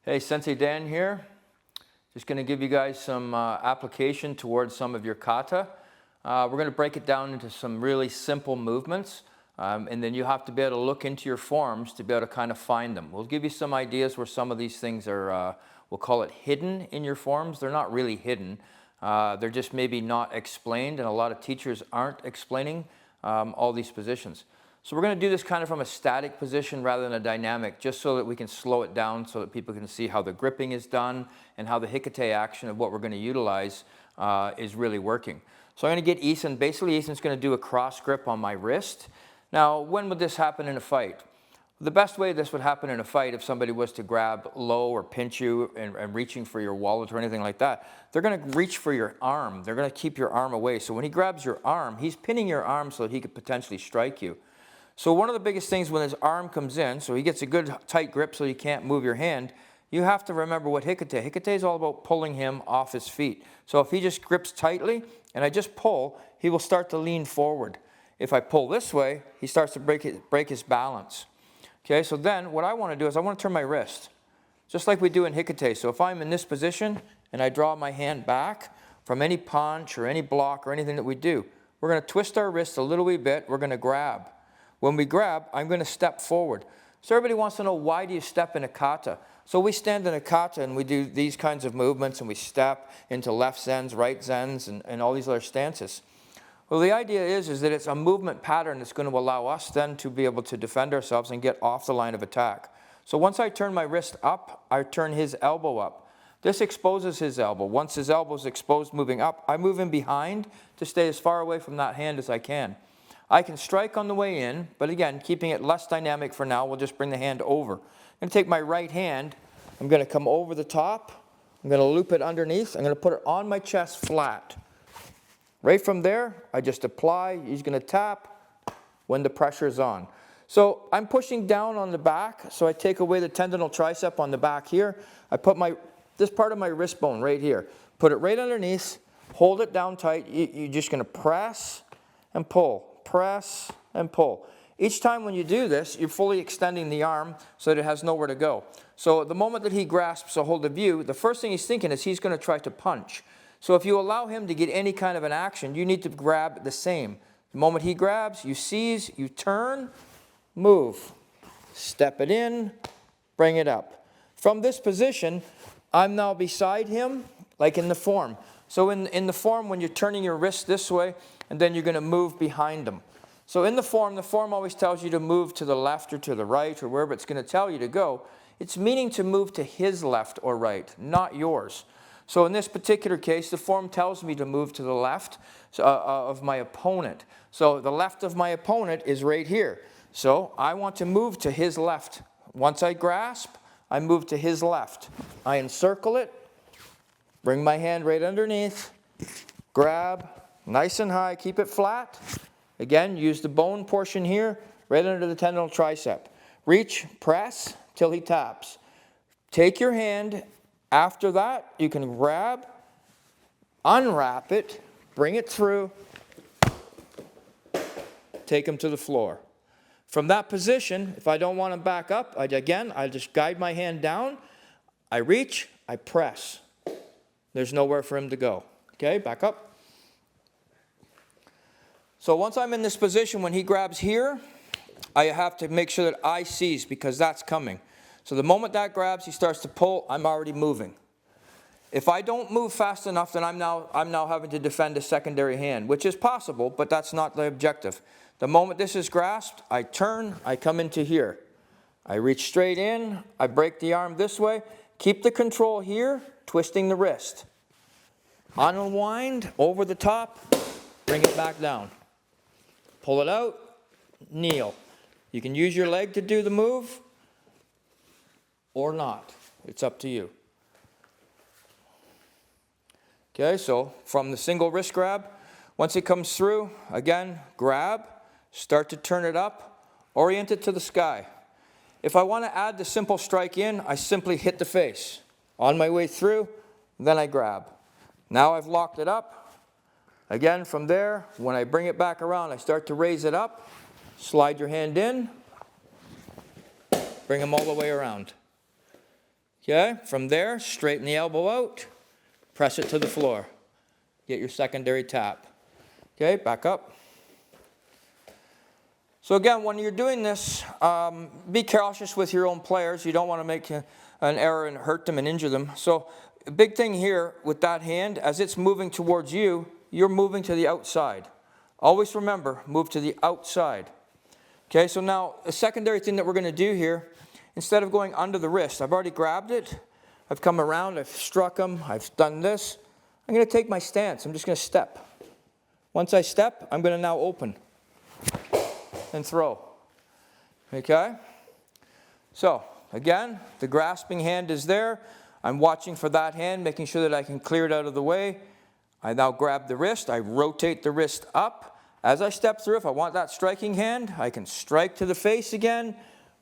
Hey, Sensei Dan here. Just going to give you guys some application towards some of your kata. We're going to break it down into some really simple movements, and then you have to be able to look into your forms to be able to kind of find them. We'll give you some ideas where some of these things are, we'll call it hidden in your forms. They're not really hidden. They're just maybe not explained, and a lot of teachers aren't explaining all these positions. So we're going to do this kind of from a static position rather than a dynamic, just so that we can slow it down so that people can see how the gripping is done and how the hikate action of what we're going to utilize is really working. So I'm going to get Ethan. Basically, Ethan's going to do a cross grip on my wrist. Now, when would this happen in a fight? The best way this would happen in a fight, if somebody was to grab low or pinch you and reaching for your wallet or anything like that, they're going to reach for your arm. They're going to keep your arm away. So when he grabs your arm, he's pinning your arm so that he could potentially strike you. So one of the biggest things when his arm comes in, so he gets a good tight grip so you can't move your hand, you have to remember what hikate. Hikate is all about pulling him off his feet. So if he just grips tightly and I just pull, he will start to lean forward. If I pull this way, he starts to break his balance. Okay, so then what I want to do is I want to turn my wrist, just like we do in hikate. So if I'm in this position and I draw my hand back from any punch or any block or anything that we do, we're going to twist our wrist a little wee bit, we're going to grab. When we grab, I'm going to step forward. So everybody wants to know, why do you step in a kata? So we stand in a kata and we do these kinds of movements and we step into left zens, right zens, and all these other stances. Well, the idea is that it's a movement pattern that's going to allow us then to be able to defend ourselves and get off the line of attack. So once I turn my wrist up, I turn his elbow up. This exposes his elbow. Once his elbow is exposed moving up, I move in behind to stay as far away from that hand as I can. I can strike on the way in, but again, keeping it less dynamic for now, we'll just bring the hand over. I'm going to take my right hand, I'm going to come over the top, I'm going to loop it underneath, I'm going to put it on my chest flat. Right from there, I just apply, he's going to tap when the pressure is on. So I'm pushing down on the back, so I take away the tendinal tricep on the back here. I put this part of my wrist bone right here, put it right underneath, hold it down tight, you're just going to press and pull. Press and pull. Each time when you do this, you're fully extending the arm so that it has nowhere to go. So the moment that he grasps a hold of you, the first thing he's thinking is he's going to try to punch. So if you allow him to get any kind of an action, you need to grab the same. The moment he grabs, you seize, you turn, move. Step it in, bring it up. From this position, I'm now beside him, like in the form. So in the form, when you're turning your wrist this way, and then you're going to move behind them. So in the form always tells you to move to the left or to the right or wherever it's going to tell you to go. It's meaning to move to his left or right, not yours. So in this particular case, the form tells me to move to the left of my opponent. So the left of my opponent is right here. So I want to move to his left. Once I grasp, I move to his left. I encircle it, bring my hand right underneath, grab, nice and high, keep it flat. Again, use the bone portion here, right under the tendinal tricep. Reach, press, till he taps. Take your hand. After that, you can grab, unwrap it, bring it through, take him to the floor. From that position, if I don't want him back up, I just guide my hand down. I reach, I press. There's nowhere for him to go. Okay, back up. So once I'm in this position, when he grabs here, I have to make sure that I seize because that's coming. So the moment that grabs, he starts to pull, I'm already moving. If I don't move fast enough, then I'm now having to defend a secondary hand, which is possible, but that's not the objective. The moment this is grasped, I turn, I come into here. I reach straight in, I break the arm this way, keep the control here, twisting the wrist. Unwind, over the top, bring it back down. Pull it out, kneel. You can use your leg to do the move or not. It's up to you. Okay, so from the single wrist grab, once it comes through, again, grab, start to turn it up, orient it to the sky. If I want to add the simple strike in, I simply hit the face. On my way through, then I grab. Now I've locked it up. Again, from there, when I bring it back around, I start to raise it up, slide your hand in, bring them all the way around. Okay, from there, straighten the elbow out, press it to the floor. Get your secondary tap. Okay, back up. So again, when you're doing this, be cautious with your own players. You don't want to make an error and hurt them and injure them. So a big thing here with that hand, as it's moving towards you, you're moving to the outside. Always remember, move to the outside. Okay, so now a secondary thing that we're going to do here, instead of going under the wrist, I've already grabbed it, I've come around, I've struck him, I've done this. I'm going to take my stance. I'm just going to step. Once I step, I'm going to now open and throw. Okay? So, again, the grasping hand is there. I'm watching for that hand, making sure that I can clear it out of the way. I now grab the wrist. I rotate the wrist up. As I step through, if I want that striking hand, I can strike to the face again,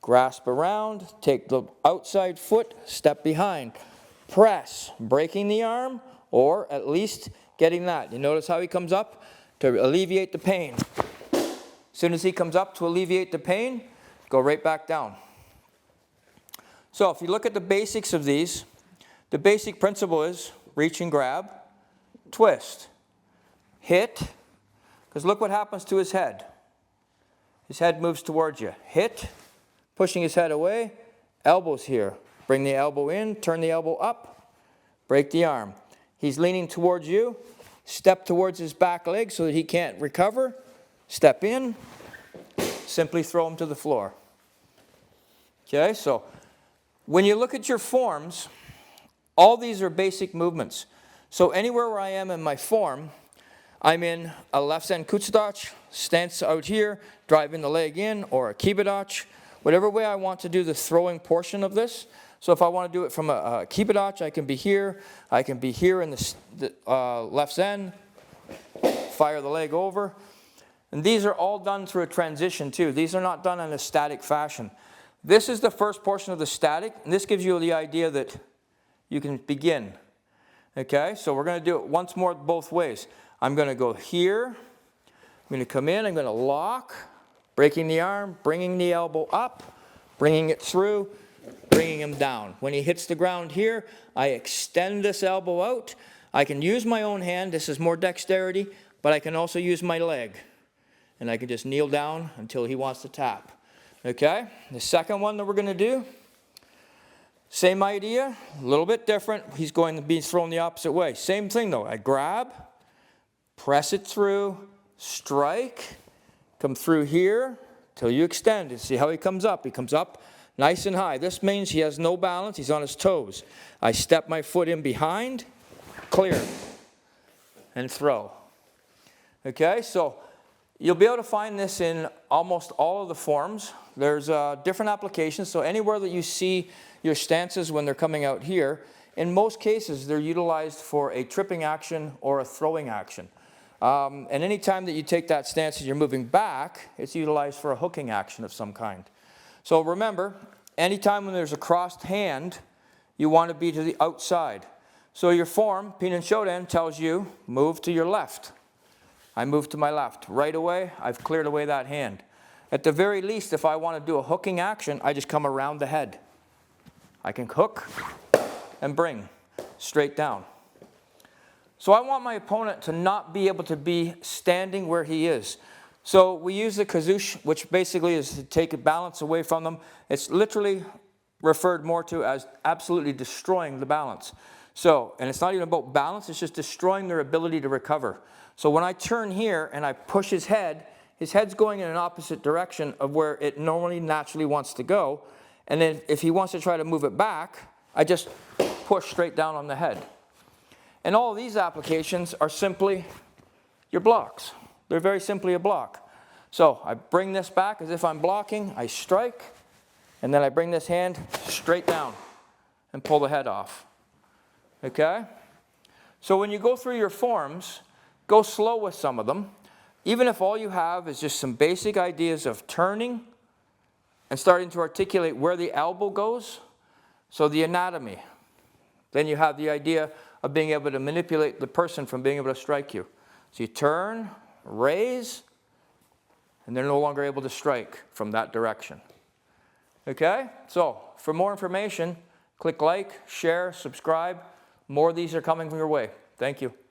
grasp around, take the outside foot, step behind, press, breaking the arm, or at least getting that. You notice how he comes up to alleviate the pain. As soon as he comes up to alleviate the pain, go right back down. So if you look at the basics of these, the basic principle is reach and grab, twist, hit, because look what happens to his head. His head moves towards you. Hit, pushing his head away, elbows here. Bring the elbow in, turn the elbow up, break the arm. He's leaning towards you, step towards his back leg so that he can't recover. Step in, simply throw him to the floor. Okay, so when you look at your forms, all these are basic movements. So anywhere where I am in my form, I'm in a left-hand kutsudachi, stance out here, driving the leg in, or a kibidachi, whatever way I want to do the throwing portion of this. So if I want to do it from a kibidachi, I can be here in the left zen, fire the leg over. And these are all done through a transition too. These are not done in a static fashion. This is the first portion of the static, and this gives you the idea that you can begin. Okay, so we're going to do it once more both ways. I'm going to go here, I'm going to come in, I'm going to lock, breaking the arm, bringing the elbow up, bringing it through, bringing him down. When he hits the ground here, I extend this elbow out. I can use my own hand, this is more dexterity, but I can also use my leg. And I can just kneel down until he wants to tap. Okay, the second one that we're going to do, same idea, a little bit different. He's going to be thrown the opposite way. Same thing though, I grab, press it through, strike, come through here till you extend. And see how he comes up. He comes up nice and high. This means he has no balance. He's on his toes. I step my foot in behind, clear, and throw. Okay, so you'll be able to find this in almost all of the forms. There's different applications. So anywhere that you see your stances when they're coming out here, in most cases they're utilized for a tripping action or a throwing action. And any time that you take that stance and you're moving back, it's utilized for a hooking action of some kind. So remember, anytime when there's a crossed hand, you want to be to the outside. So your form, Pinan shodan, tells you move to your left. I move to my left. Right away, I've cleared away that hand. At the very least, if I want to do a hooking action, I just come around the head. I can hook and bring straight down. So I want my opponent to not be able to be standing where he is. So we use the kazushi, which basically is to take a balance away from them. It's literally referred more to as absolutely destroying the balance. So, and it's not even about balance, it's just destroying their ability to recover. So when I turn here and I push his head's going in an opposite direction of where it normally naturally wants to go. And then if he wants to try to move it back, I just push straight down on the head. And all of these applications are simply your blocks. They're very simply a block. So I bring this back as if I'm blocking, I strike, and then I bring this hand straight down and pull the head off. Okay? So when you go through your forms, go slow with some of them. Even if all you have is just some basic ideas of turning and starting to articulate where the elbow goes, so the anatomy. Then you have the idea of being able to manipulate the person from being able to strike you. So you turn, raise, and they're no longer able to strike from that direction. Okay? So for more information, Click like, share, subscribe. More of these are coming your way. Thank you.